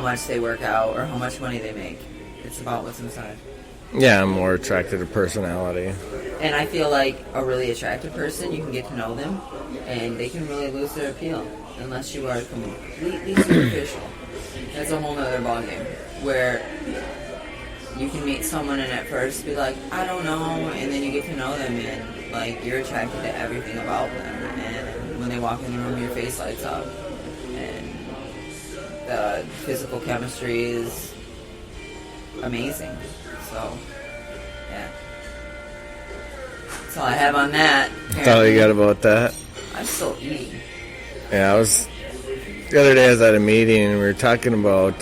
much they work out or how much money they make. It's about what's inside. Yeah, I'm more attracted to personality. And I feel like a really attractive person, you can get to know them, and they can really lose their appeal unless you are completely superficial. That's a whole nother ballgame where you can meet someone and at first be like, I don't know, and then you get to know them and like you're attracted to everything about them. And when they walk in the room, your face lights up, and the physical chemistry is amazing. So, yeah. That's all I have on that. That's all you got about that? I'm still eating. Yeah, the other day I was at a meeting and we were talking about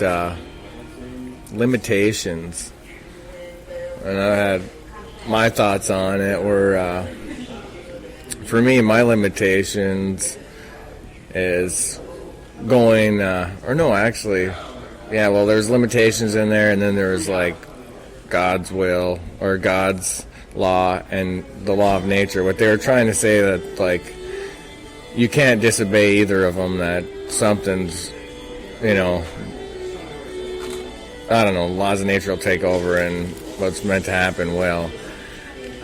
limitations. And I had my thoughts on it were, for me, my limitations is going, there's limitations in there, and then there's like God's will or God's law and the law of nature. What they were trying to say that like you can't disobey either of them, that something's, laws of nature will take over and what's meant to happen will.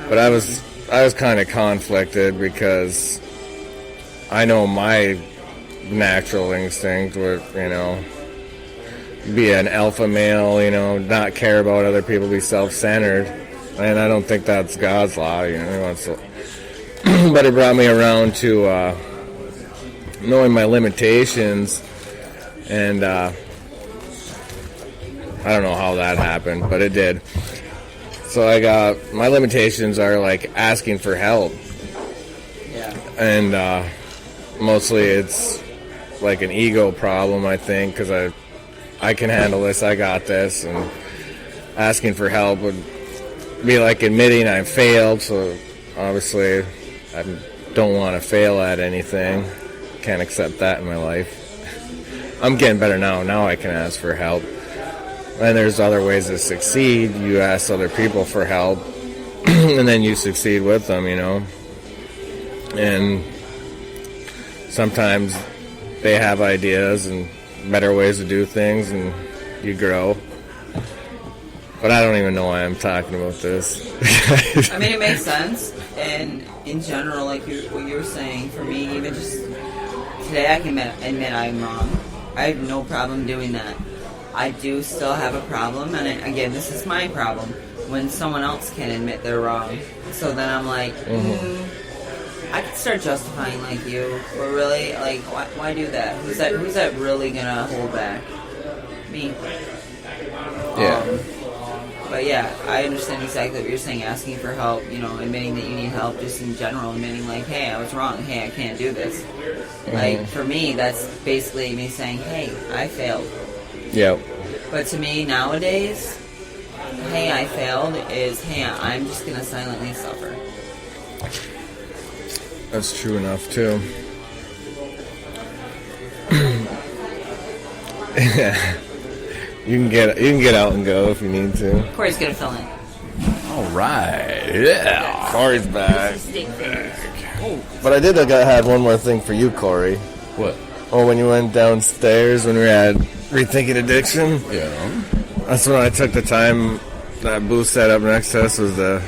But I was kind of conflicted because I know my natural instinct would, be an alpha male, not care about other people, be self-centered. And I don't think that's God's law, He wants to. But it brought me around to knowing my limitations, and I don't know how that happened, but it did. So my limitations are like asking for help. Yeah. And mostly it's like an ego problem, I think, because I can handle this, I got this, and asking for help would be like admitting I failed, so obviously I don't want to fail at anything. Can't accept that in my life. I'm getting better now. Now I can ask for help. And there's other ways to succeed. You ask other people for help, and then you succeed with them, And sometimes they have ideas and better ways to do things, and you grow. But I don't even know why I'm talking about this. I mean, it makes sense. And in general, like what you were saying, for me, even just today, I can admit I'm wrong. I have no problem doing that. I do still have a problem, and again, this is my problem, when someone else can admit they're wrong. So then I'm like, I could start justifying like you, but really, like, why do that? Who's that really gonna hold back? Me. Yeah. But yeah, I understand exactly what you're saying, asking for help, admitting that you need help, just in general, admitting like, hey, I was wrong, hey, I can't do this. Like, for me, that's basically me saying, hey, I failed. Yep. But to me, nowadays, hey, I failed is, hey, I'm just going to silently suffer. That's true enough, too. Yeah. You can get out and go if you need to. Corey's going to fill in. All right. Yeah. Corey's back. But I had one more thing for you, Corey. What? Oh, when you went downstairs when we had Rethinking Addiction? Yeah. That's when I took the time. That booth set up next to us was the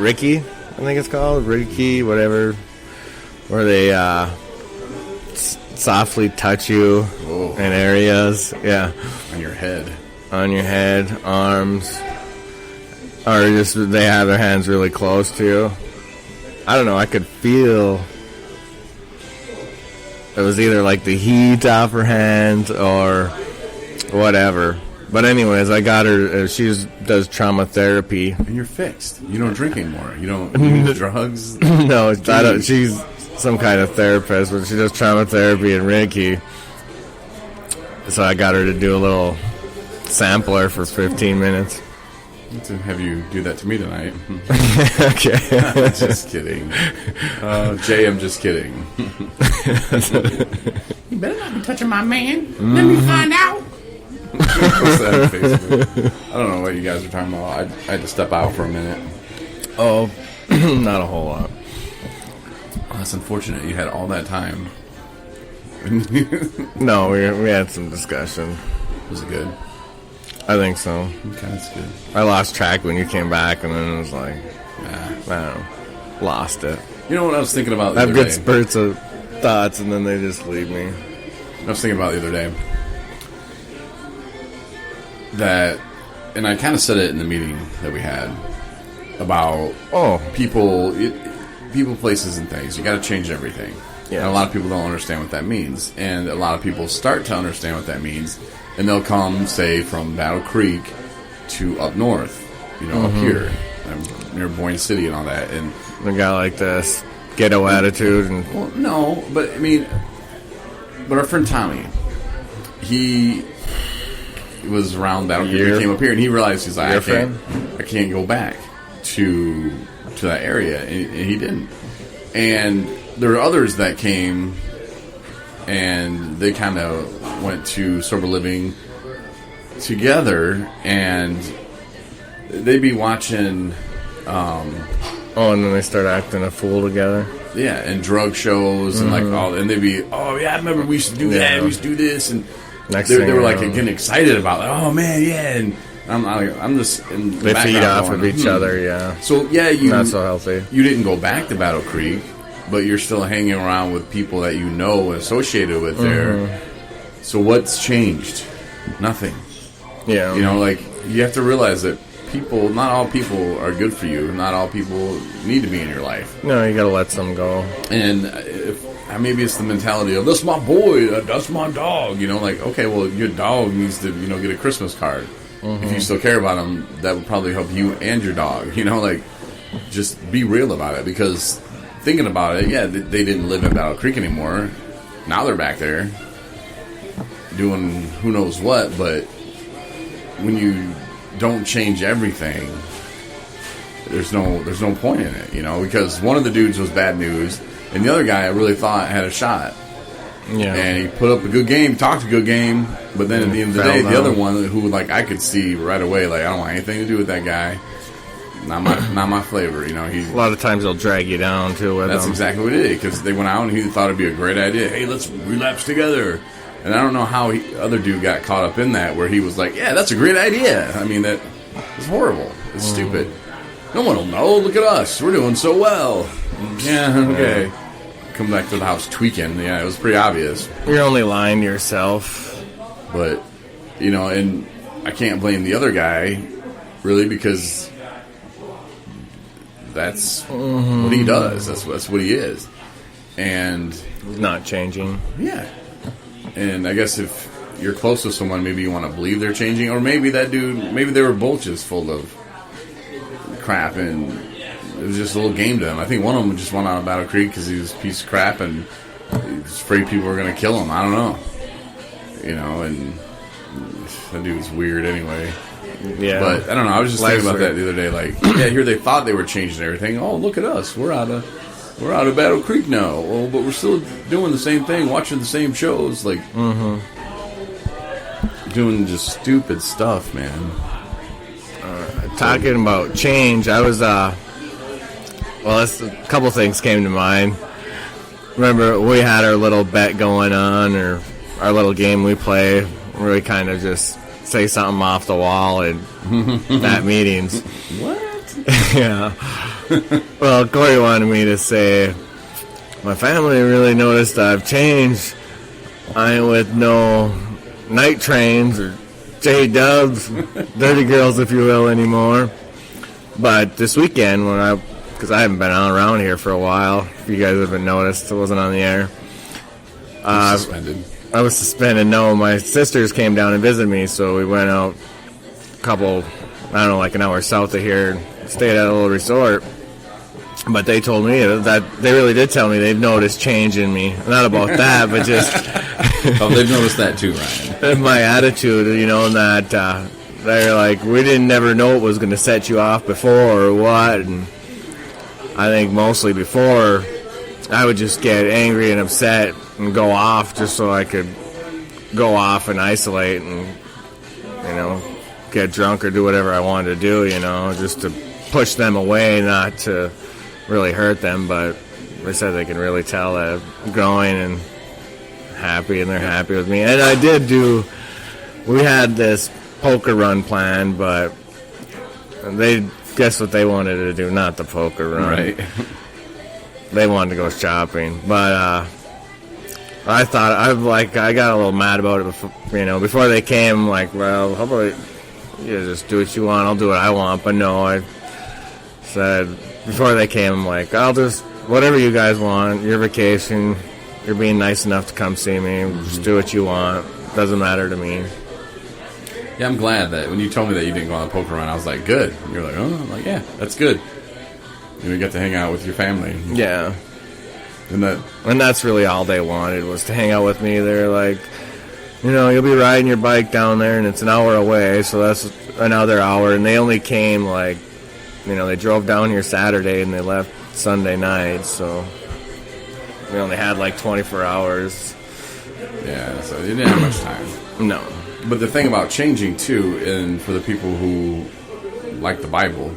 Ricky, I think it's called. Ricky, whatever. Where they softly touch you in areas. Yeah. On your head. On your head, arms. Or just they have their hands really close to you. I don't know, I could feel it was either like the heat off her hands or whatever. But anyways, I got her, she does trauma therapy. And you're fixed. You don't drink anymore. You don't use drugs. No, she's some kind of therapist, but she does trauma therapy and Reiki. So I got her to do a little sampler for 15 minutes. To have you do that to me tonight. Okay. Just kidding. Jay, I'm just kidding. You better not be touching my man. Let me find out. Post that on Facebook. I don't know what you guys are talking about. I had to step out for a minute. Oh, not a whole lot. Oh, that's unfortunate. You had all that time. No, we had some discussion. Was it good? I think so. Okay, that's good. I lost track when you came back, and then it was like, Nah. I don't know, lost it. You know what I was thinking about the I have other good day? spurts of thoughts, and then they just leave me. I was thinking about the other day that, and I kind of said it in the meeting that we had about people, places, and things. You got to change everything. Yeah. And a lot of people don't understand what that means, and a lot of people start to understand what that means, and they'll come, say, from Battle Creek to up north, up here, near Boyne City and all that, and The guy like this ghetto attitude, and well, no, but I mean, but our friend Tommy, he was around Battle Creek. He came up here and he realized he's like, I can't go back to that area, and he didn't. And there were others that came, and they kind of went to sober living together, and they'd be watching. and then they start acting a fool together. Yeah, and drug shows and like all, and they'd be, oh yeah, I remember we used to do that, we used to do this, and they were like getting excited about, like, oh man, yeah, and I'm just in the They feed off going, of each other, yeah. So yeah, Not so healthy. You didn't go back to Battle Creek, but you're still hanging around with people that you know and associated with there. So what's changed? Nothing. Yeah. Like you have to realize that not all people are good for you. Not all people need to be in your life. No, you gotta let some go. And maybe it's the mentality of, that's my boy, that's my dog. Like, okay, well, your dog needs to, get a Christmas card. If you still care about him, that would probably help you and your dog. Like, just be real about it. Because thinking about it, yeah, they didn't live in Battle Creek anymore. Now they're back there doing who knows what. But when you don't change everything, there's no point in it, because one of the dudes was bad news, and the other guy I really thought had a shot. Yeah. And he put up a good game, talked a good game, but then at the end of the day, the other one who I could see right away, like, I don't want anything to do with that guy. Not my flavor, He's a lot of times they'll drag you down too with That's them. exactly what he did, because they went out and he thought it'd be a great idea. Hey, let's relapse together. And I don't know how other dude got caught up in that, where he was like, yeah, that's a great idea. I mean, that is horrible. It's stupid. No one will know. Look at us. We're doing so well. Yeah, okay. Come back to the house tweaking. Yeah, it was pretty obvious. You're only lying to yourself. But, and I can't blame the other guy, really, because that's what he does. That's what he is. And He's not changing. yeah. And I guess if you're close to someone, maybe you want to believe they're changing, or maybe that dude, maybe they were both just full of crap, and it was just a little game to them. I think one of them just went out of Battle Creek because he was a piece of crap, and he was afraid people were going to kill him. I don't know. And that dude was weird anyway. Yeah. But I don't know. I was just thinking about that the other day. Like, yeah, here they thought they were changing everything. Oh, look at us. We're out of Battle Creek now. Well, but we're still doing the same thing, watching the same shows, like doing just stupid stuff, man. Talking about change, I was a couple things came to mind. Remember, we had our little bet going on, or our little game we play, where we kind of just say something off the wall at meetings. What? Yeah. Well, Corey wanted me to say, my family really noticed I've changed. I ain't with no night trains or J-dubs, dirty girls, if you will, anymore. But this weekend, because I haven't been around here for a while, if you guys haven't noticed, I wasn't on the air. Suspended. I was suspended. No, my sisters came down and visited me, so we went out like an hour south of here, and stayed at a little resort. But they told me that they really did tell me they've noticed change in me. Not about that, but just Oh, they've noticed that too, Ryan. my attitude, and that they're like, we didn't never know it was going to set you off before or what. And I think mostly before, I would just get angry and upset and go off just so I could go off and isolate and, get drunk or do whatever I wanted to do, just to push them away, not to really hurt them. But they said they can really tell that I'm growing and happy, and they're happy with me. And I did we had this poker run planned, but they guess what they wanted to do, not the poker run. Right. They wanted to go shopping, but I thought I got a little mad about it before they came. I'm like, well, how about you just do what you want, I'll do what I want. But no, I said before they came, I'm like, I'll just whatever you guys want. Your vacation, you're being nice enough to come see me. Just do what you want. Doesn't matter to me. Yeah, I'm glad that when you told me that you didn't go on a poker run, I was like, good. And you're like, oh, I'm like, yeah, that's good. You get to hang out with your family. Yeah. And that's really all they wanted, was to hang out with me. They're like, you'll be riding your bike down there, and it's an hour away, so that's another hour. And they only came, they drove down here Saturday, and they left Sunday night, so we only had, 24 hours. Yeah, so you didn't have much time. No. But the thing about changing, too, and for the people who like the Bible,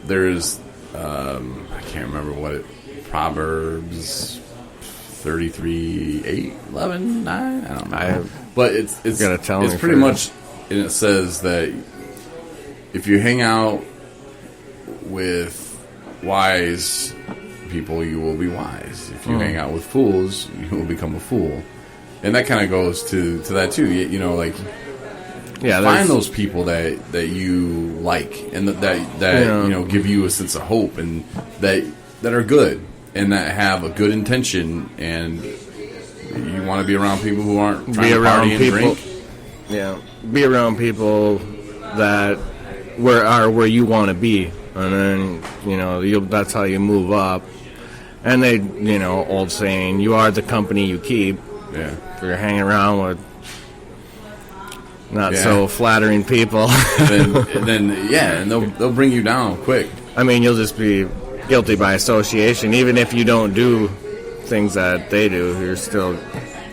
there's, I can't remember what Proverbs 33, 8, 11, 9, I don't know. But it's pretty much, and it says that if you hang out with wise people, you will be wise. If you hang out with fools, you will become a fool. And that kind of goes to that too. Find those people that you like and that give you a sense of hope and that are good and that have a good intention, and you want to be around people who aren't trying to party and drink. Yeah, be around people that are where you want to be, and then that's how you move up. And old saying, you are the company you keep. Yeah. If you're hanging around with not so flattering people, then they'll bring you down quick. I mean, you'll just be guilty by association. Even if you don't do things that they do, you're still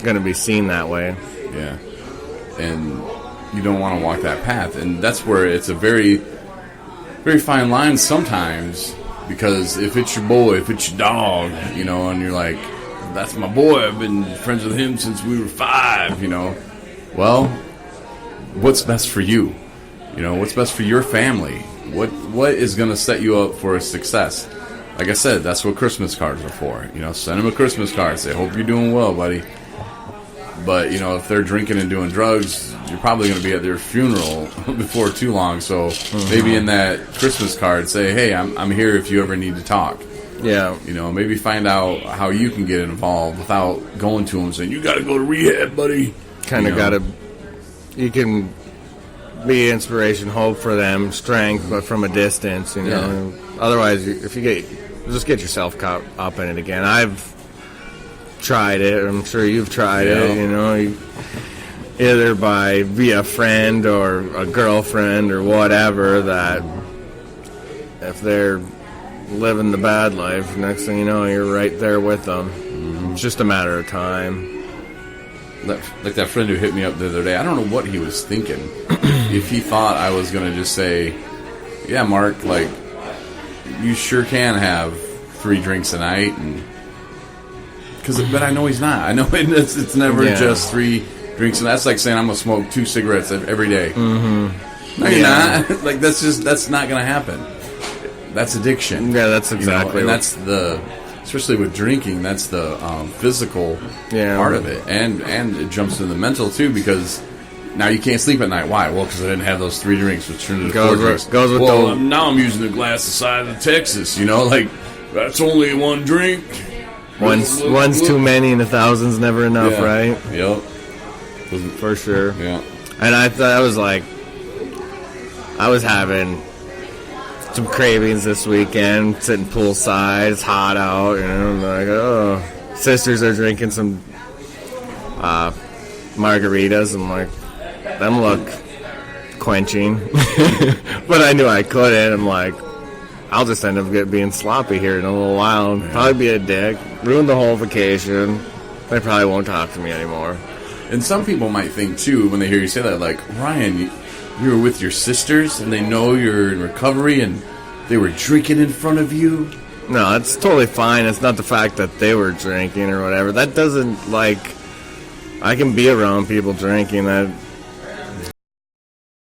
going to be seen that way. Yeah. And you don't want to walk that path. And that's where it's a very, very fine line sometimes, because if it's your boy, if it's your dog, and you're like, that's my boy, I've been friends with him since we were 5, well, what's best for you? What's best for your family? What is going to set you up for a success? Like I said, that's what Christmas cards are for. Send them a Christmas card. Say, hope you're doing well, buddy. But, if they're drinking and doing drugs, you're probably going to be at their funeral before too long. So maybe in that Christmas card, say, hey, I'm here if you ever need to talk. Yeah. Maybe find out how you can get involved without going to them and saying, you got to go to rehab, buddy. Kind of got to, you can be inspiration, hope for them, strength, but from a distance, Yeah. Otherwise, if you just get yourself caught up in it again. I've tried it. I'm sure you've tried it, either via a friend or a girlfriend or whatever, that if they're living the bad life, next thing you know, you're right there with them. Mm-hmm. It's just a matter of time. Like that friend who hit me up the other day, I don't know what he was thinking. If he thought I was going to just say, yeah, Mark, you sure can have 3 drinks a night, but I know he's not. I know it's never just 3 drinks, and that's like saying I'm going to smoke 2 cigarettes every day. Mm-hmm. No, you're not. That's not going to happen. That's addiction. Yeah, that's exactly. And that's especially with drinking, that's the physical part of it, and it jumps into the mental too, because now you can't sleep at night. Why? Well, because I didn't have those 3 drinks, which turned into 4 drinks. Now I'm using a glass the size of Texas. That's only 1 drink. One's too many, and 1,000's never enough, right? Yep. For sure. Yeah. And I thought I was having some cravings this weekend, sitting poolside. It's hot out, I'm like, sisters are drinking some margaritas. I'm like, them look quenching. But I knew I couldn't. I'm like, I'll just end up being sloppy here in a little while and probably be a dick, ruin the whole vacation. They probably won't talk to me anymore. And some people might think, too, when they hear you say that, like, Ryan, you were with your sisters and they know you're in recovery and they were drinking in front of you? No, it's totally fine. It's not the fact that they were drinking or whatever. That doesn't, I can be around people drinking that